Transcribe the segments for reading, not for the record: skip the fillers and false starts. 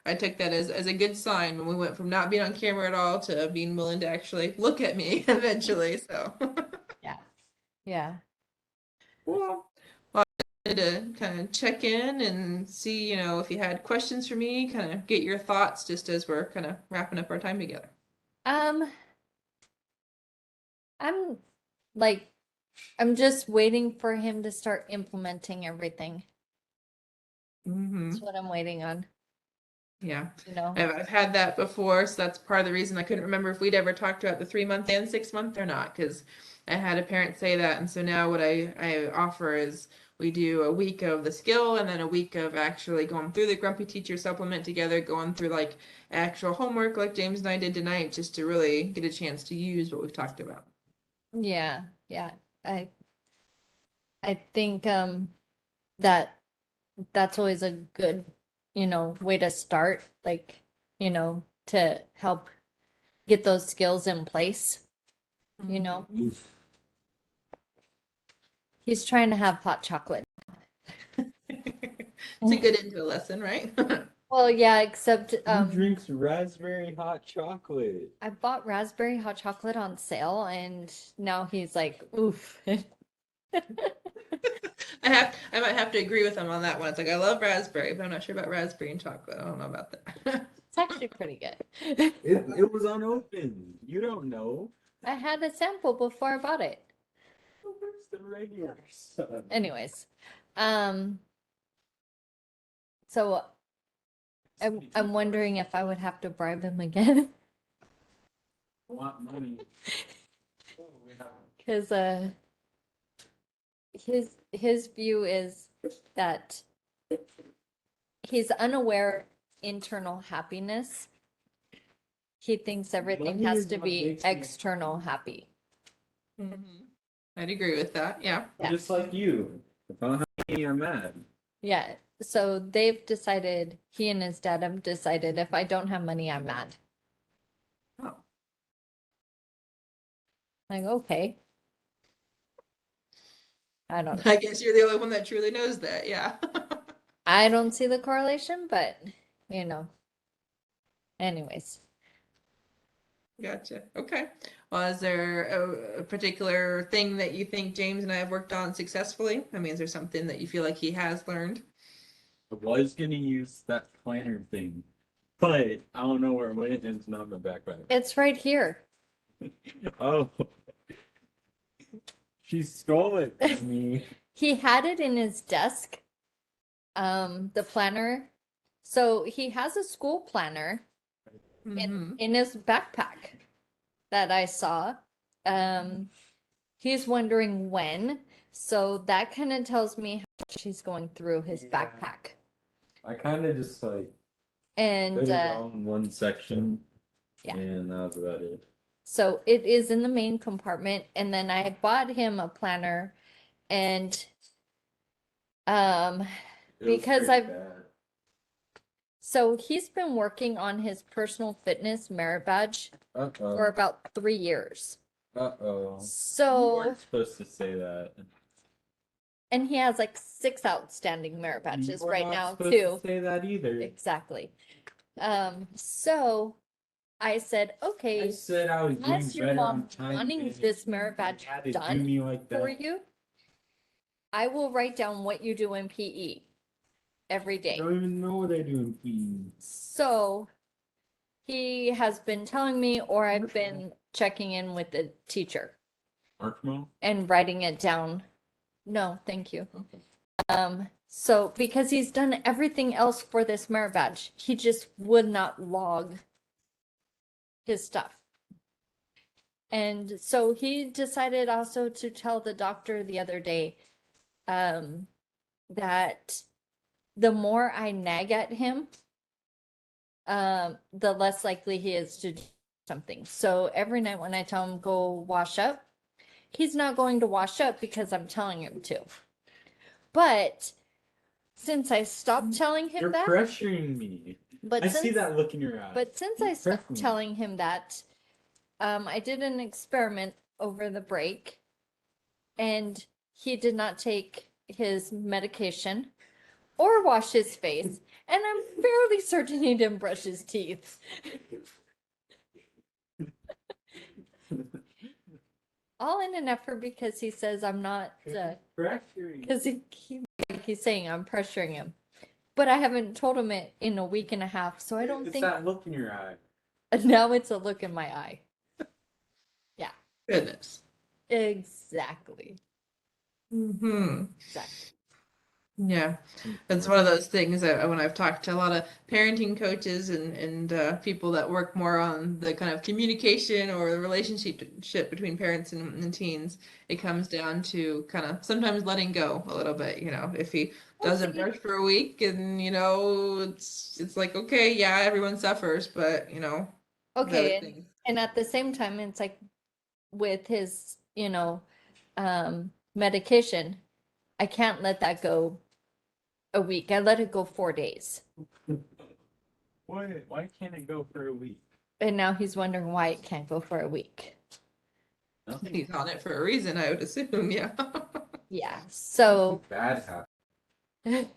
I took that as a good sign when we went from not being on camera at all to being willing to actually look at me eventually. So, Yeah. Yeah. well, to kind of check in and see, if you had questions for me, kind of get your thoughts just as we're kind of wrapping up our time together. Um, I'm like, I'm just waiting for him to start implementing everything. That's Hmm. what I'm waiting on, Yeah, you know? I've had that before, so that's part of the reason I couldn't remember if we'd ever talked about the 3 month and 6 month or not, because I had a parent say that, and so now what I offer is we do a week of the skill and then a week of actually going through the Grumpy Teacher supplement together, going through like actual homework like James and I did tonight, just to really get a chance to use what we've talked about. Yeah. Yeah. I I think that that's always a good, way to start, like, to help get those skills in place, you know. He's trying to have hot chocolate. To get into a lesson, right? Well, yeah, except Who drinks raspberry hot chocolate? I bought raspberry hot chocolate on sale and now he's like, oof. I might have to agree with him on that one. It's like I love raspberry, but I'm not sure about raspberry and chocolate. I don't know about that. It's actually pretty good. It was unopened. You don't know. I had a sample before I bought it. Where's the regular stuff? Anyways, um, so I'm wondering if I would have to bribe him again. Want money? Because his view is that he's unaware internal happiness. He thinks everything Money has is to what be makes me external happy. Mhm. I'd agree with that. Yeah. Yeah. Just like you. If I don't have money, I'm mad. Yeah. So they've decided, he and his dad have decided if I don't have money, I'm mad. Oh. Like, okay. I don't know. I guess you're the only one that truly knows that. Yeah. I don't see the correlation, but you know, anyways. Gotcha. Okay. Well, is there a particular thing that you think James and I have worked on successfully? I mean, is there something that you feel like he has learned? I was gonna use that planner thing, but I don't know where it went and it's not in my backpack. It's right here. Oh, she stole it from me. He had it in his desk, the planner. So he has a school planner Hmm. in his backpack that I saw. Um, he's wondering when. So that kind of tells me how much he's going through his backpack. I kind of just like And put it on one section, yeah. and that was about it. So it is in the main compartment. And then I bought him a planner and um It was because pretty I've bad. so he's been working on his personal fitness merit badge for Uh-oh. about 3 years. Uh-oh. You So weren't supposed to say that. and he has like 6 outstanding merit You badges were right not now supposed too. to say that either. Exactly. So I said, I okay, said I was doing as your better on mom time wanting management. this merit badge You had to do done me like for that. you, I will write down what you do in PE every I day. don't even know what I do in PE. So he has been telling me, or I've been checking in with the teacher Marshmallow? and writing it down. No, thank you. Okay. So because he's done everything else for this merit badge, he just would not log his stuff. And so he decided also to tell the doctor the other day, that the more I nag at him, the less likely he is to do something. So every night when I tell him go wash up, he's not going to wash up because I'm telling him to. But since I stopped telling him You're that, pressuring me. but I since see that look in your eye. but since You're I stopped pressuring me. telling him that, I did an experiment over the break, and he did not take his medication or wash his face, And I'm fairly certain he didn't brush his teeth. All in an effort because he says I'm not, Pressuring. because he's saying I'm pressuring him. But I haven't told him it in a week and a half, so I don't It's think that look in your eye. now it's a look in my eye. Yeah, Goodness. exactly. Mm-hmm. Exactly. Yeah, it's one of those things that when I've talked to a lot of parenting coaches and people that work more on the kind of communication or the relationship between parents and teens, it comes down to kind of sometimes letting go a little bit. You know, if he doesn't Okay. brush for a week, and it's like okay, yeah, everyone suffers, but the other Okay, thing. and at the same time, it's like with his, medication, I can't let that go a week. I let it go 4 days. Why can't it go for a week? And now he's wondering why it can't go for a week. Nothing He's on it for a reason, I would assume. Yeah. Yeah. So, bad happened.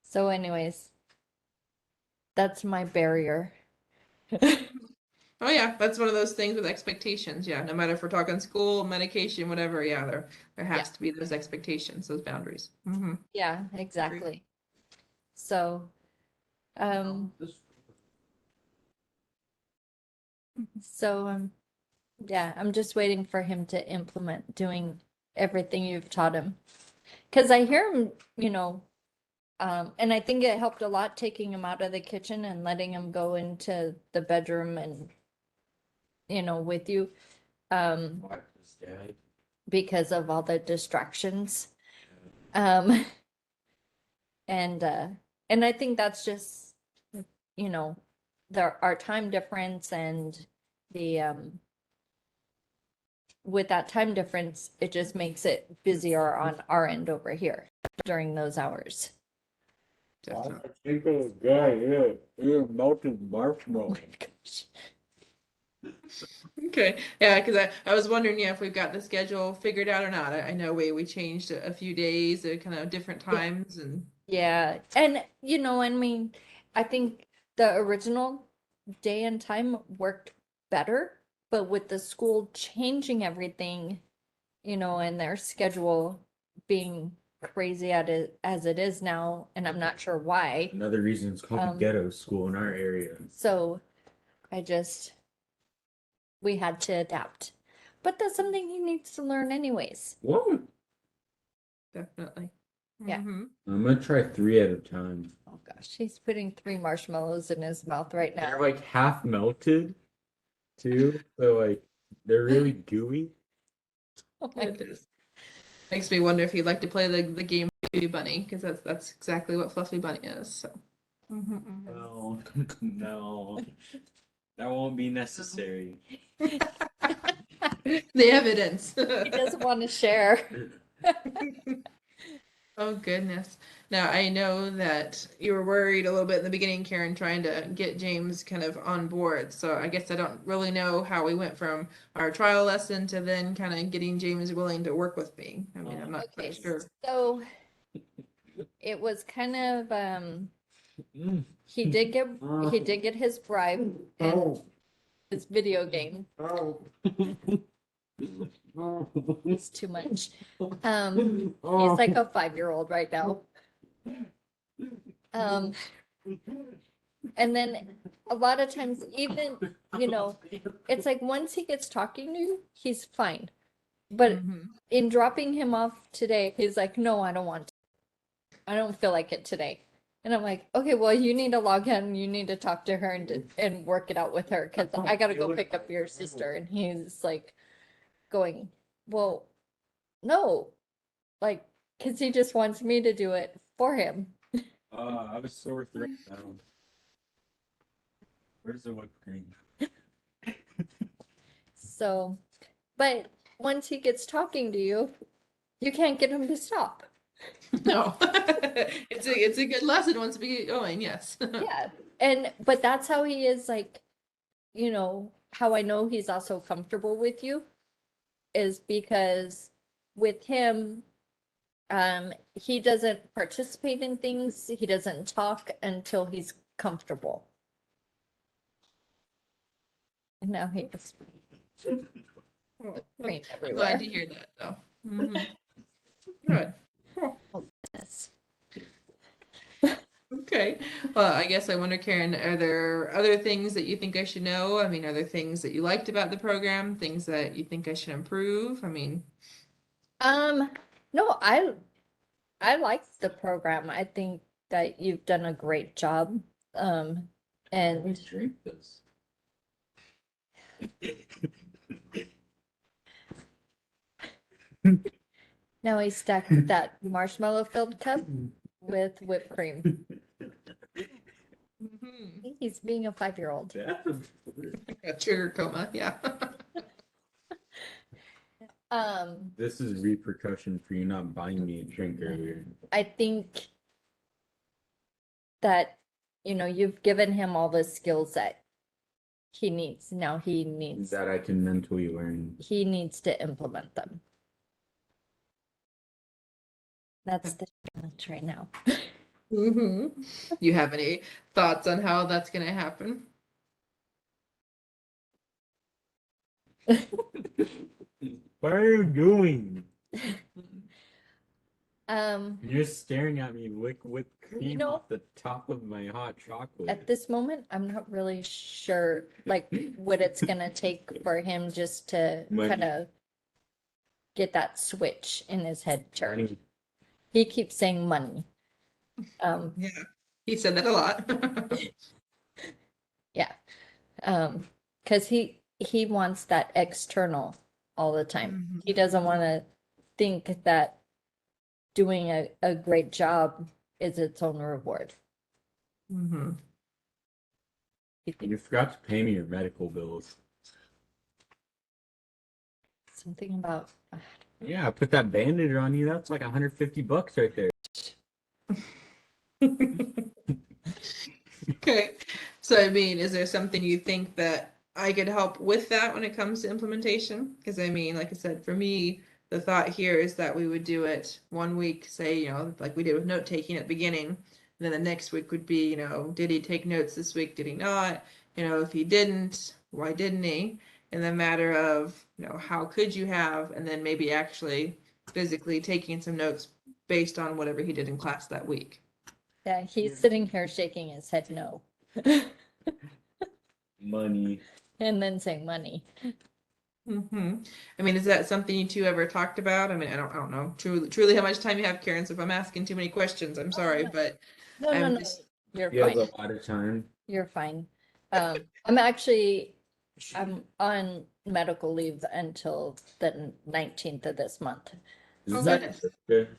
so anyways, that's my barrier. Oh yeah, that's one of those things with expectations. Yeah, no matter if we're talking school, medication, whatever. Yeah, there Yeah. has to be those expectations, those boundaries. Mm-hmm. Yeah, exactly. So, um, yeah, I'm just waiting for him to implement doing everything you've taught him. Because I hear him, and I think it helped a lot taking him out of the kitchen and letting him go into the bedroom and, with you, What is that? because of all the distractions. Um, and I think that's just, you know, our time difference and the, with that time difference, it just makes it busier on our end over here during those hours. Definitely. Think of a guy, yeah, melted marshmallow. Okay. Yeah, because I was wondering, yeah, if we've got the schedule figured out or not. I know we changed a few days at kind of different times and Yeah, and I mean, I think the original day and time worked better, but with the school changing everything, and their schedule being crazy as it is now, and I'm not sure why. Another reason it's called the Um, ghetto school in our area. So we had to adapt. But that's something he needs to learn anyways. What? definitely. Yeah. Mm-hmm. I'm gonna try 3 at a time. Oh gosh, he's putting 3 marshmallows in his mouth right now. They're like half melted too, so like they're really gooey. Oh my Goodness. Makes me wonder if he'd like to play the game Fluffy Bunny, because that's exactly what Fluffy Bunny is. So. Mm-hmm. No, no, that won't be necessary. The evidence. He doesn't want to share. Oh goodness. Now I know that you were worried a little bit in the beginning, Karen, trying to get James kind of on board. So I guess I don't really know how we went from our trial lesson to then kind of getting James willing to work with me. I mean, I'm not Okay, quite sure. so it was kind of Mm. he did get his bribe and his video game. It's too much. He's like a 5-year-old right now. Um, and then a lot of times, even, it's like once he gets talking to you, he's fine. But Mhm. in dropping him off today, he's like, no, I don't want to. I don't feel like it today. And I'm like, okay, well, you need to log in. You need to talk to her and work it out with her because I got to go pick up your sister. And he's like going, well, no, like, because he just wants me to do it for him. I have a sore throat now. Where's the whipped cream? So, but once he gets talking to you, you can't get him to stop. No, it's a good lesson once we get going. Yes. Yeah. But that's how he is, like, how I know he's also comfortable with you is because with him, He doesn't participate in things. He doesn't talk until he's comfortable. And now he is Well, cream I'm everywhere. glad to hear that, though. Mhm. Good. Yes. Okay. Well, I guess I wonder, Karen, are there other things that you think I should know? I mean, are there things that you liked about the program, things that you think I should improve? I mean, No, I like the program. I think that you've done a great job. And drink this. now he stacked that marshmallow filled cup with whipped cream. mhm. He's being a 5-year-old. A sugar coma, yeah. This is repercussion for you not buying me a drink earlier. I think that, you've given him all the skills that he needs. Now That I can mentally learn. he needs to implement them. That's the challenge right now. hmm You have any thoughts on how that's going to happen? What are you doing? Um, You're staring at me with cream know- off the top of my hot chocolate. at this moment, I'm not really sure like what it's gonna take for him just to Money. kind of get that switch in his head turned. Money. He keeps saying money. Yeah, he said that a lot. Yeah. Because he wants that external all the time. He doesn't want to think that doing a great job is its own reward. hmm You forgot to pay me your medical bills. Something about Yeah, I put that bandage on you. That's like $150 right there. Okay. So, I mean, is there something you think that I could help with that when it comes to implementation? Because I mean, like I said, for me, the thought here is that we would do it one week, say, like we did with note taking at the beginning. And then the next week would be, did he take notes this week? Did he not? If he didn't, why didn't he? In the matter of, how could you have? And then maybe actually physically taking some notes based on whatever he did in class that week. yeah, he's sitting here shaking his head no. Money. And then saying money. I mean, is that something you two ever talked about? I mean, I don't know truly how much time you have, Karen. So if I'm asking too many questions, I'm sorry, no. but No, I'm no. just You're He has fine. a lot of time. You're fine. I'm on medical leave until the 19th of this month. Is Oh, that goodness. your birthday?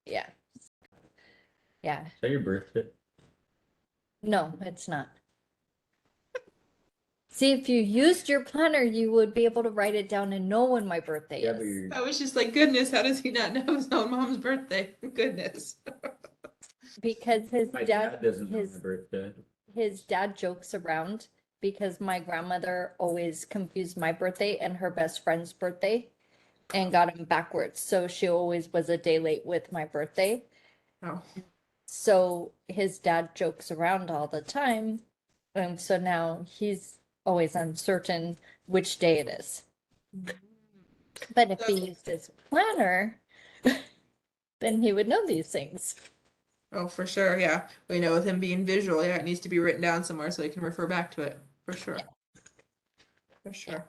Yeah. Yeah. Is that your birthday? No, it's not. See, if you used your planner, you would be able to write it down and know when my birthday Yeah, but is. you're I was just like, goodness, how does he not know his own mom's birthday? Goodness. Because my dad doesn't know my birthday. his dad jokes around because my grandmother always confused my birthday and her best friend's birthday and got them backwards. So she always was a day late with my birthday. Oh, So his dad jokes around all the time. And so now he's always uncertain which day it is. But if he used his planner, then he would know these things. oh, for sure. Yeah, we know with him being visual, yeah, it needs to be written down somewhere so he can refer back to it. For sure. For sure.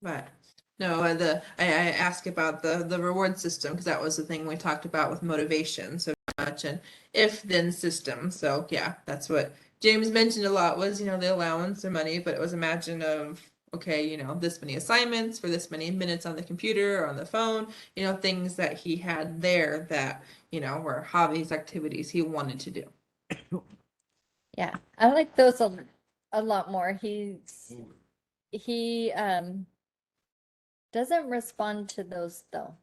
But no, I asked about the reward system because that was the thing we talked about with motivation so much and if then system. So yeah, that's what James mentioned a lot was the allowance or money, but it was imagine of okay, this many assignments for this many minutes on the computer or on the phone, things that he had there that were hobbies, activities he wanted to do. Yeah, I like those a lot more. He doesn't respond to those though.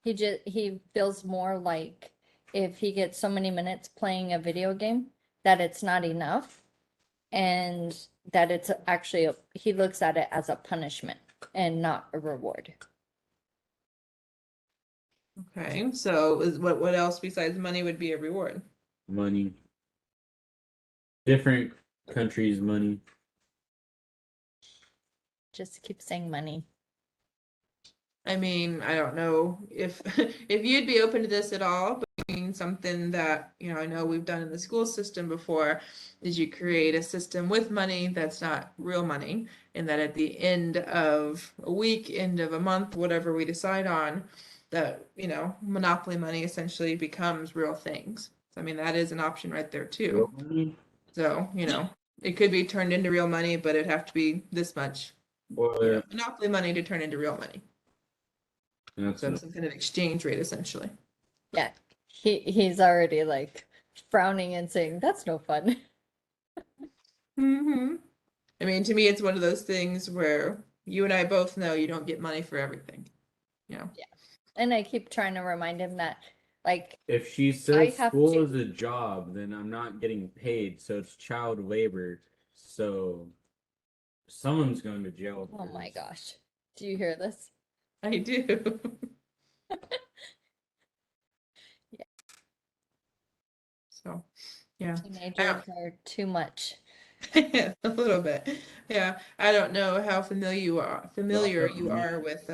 He feels more like if he gets so many minutes playing a video game that it's not enough and that it's actually he looks at it as a punishment and not a reward. Okay, so what else besides money would be a reward? Money. Different countries' money. Just keep saying money. I mean, I don't know if if you'd be open to this at all, but I mean something that, I know we've done in the school system before is you create a system with money that's not real money, and that at the end of a week, end of a month, whatever we decide on, that, monopoly money essentially becomes real things. So, I mean, that is an option right there too. Real money? So, it could be turned into real money, but it'd have to be this much, Or monopoly money to turn into real money. that's So some kind of exchange rate essentially. Yeah, he's already like frowning and saying, that's no fun. Hmm. I mean, to me, it's one of those things where you and I both know you don't get money for everything. Yeah. And I keep trying to remind him that, like, if she I says have school to- is a job, then I'm not getting paid, so it's child labor. So someone's going to jail. oh my first. gosh. Do you hear this? I do. Yeah. So, yeah. Teenagers are too much. A little bit. Yeah. I don't know how familiar Lock up you money. are with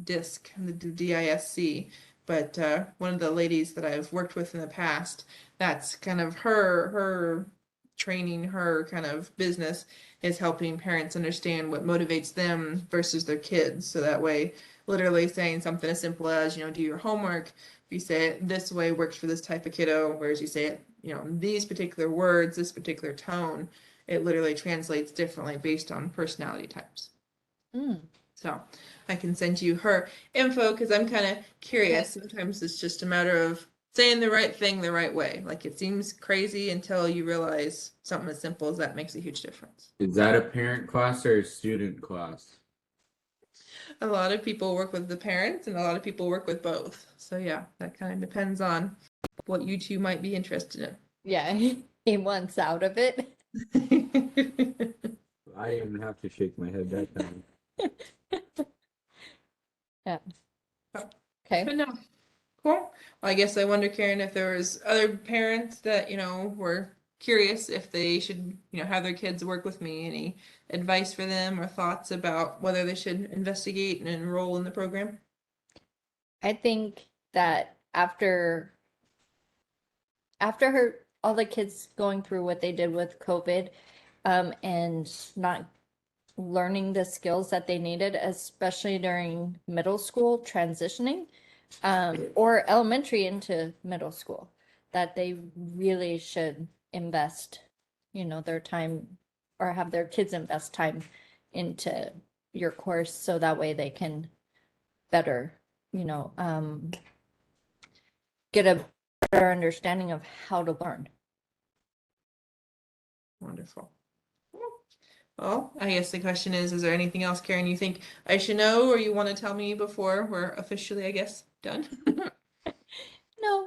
DISC, the DISC, but one of the ladies that I've worked with in the past, that's kind of her training, her kind of business is helping parents understand what motivates them versus their kids. So that way, literally saying something as simple as, do your homework. If you say it this way works for this type of kiddo, whereas you say it, these particular words, this particular tone, it literally translates differently based on personality types. Mm. So I can send you her info because I'm kind of curious. Sometimes it's just a matter of saying the right thing the right way. Like it seems crazy until you realize something as simple as that makes a huge difference. Is that a parent class or a student class? A lot of people work with the parents and a lot of people work with both. So yeah, that kind of depends on what you two might be interested Yeah, he wants out of it. in. I didn't even have to shake my head that time. Yeah. But Okay. no, cool. Well, I guess I wonder, Karen, if there was other parents that, were curious if they should, have their kids work with me. Any advice for them or thoughts about whether they should investigate and enroll in the program? I think that after all the kids going through what they did with COVID, and not learning the skills that they needed, especially during middle school transitioning, or elementary into middle school, that they really should invest, their time, or have their kids invest time into your course so that way they can better, get a better understanding of how to learn. Wonderful. Well, I guess the question is there anything else, Karen, you think I should know or you want to tell me before we're officially, I guess, done?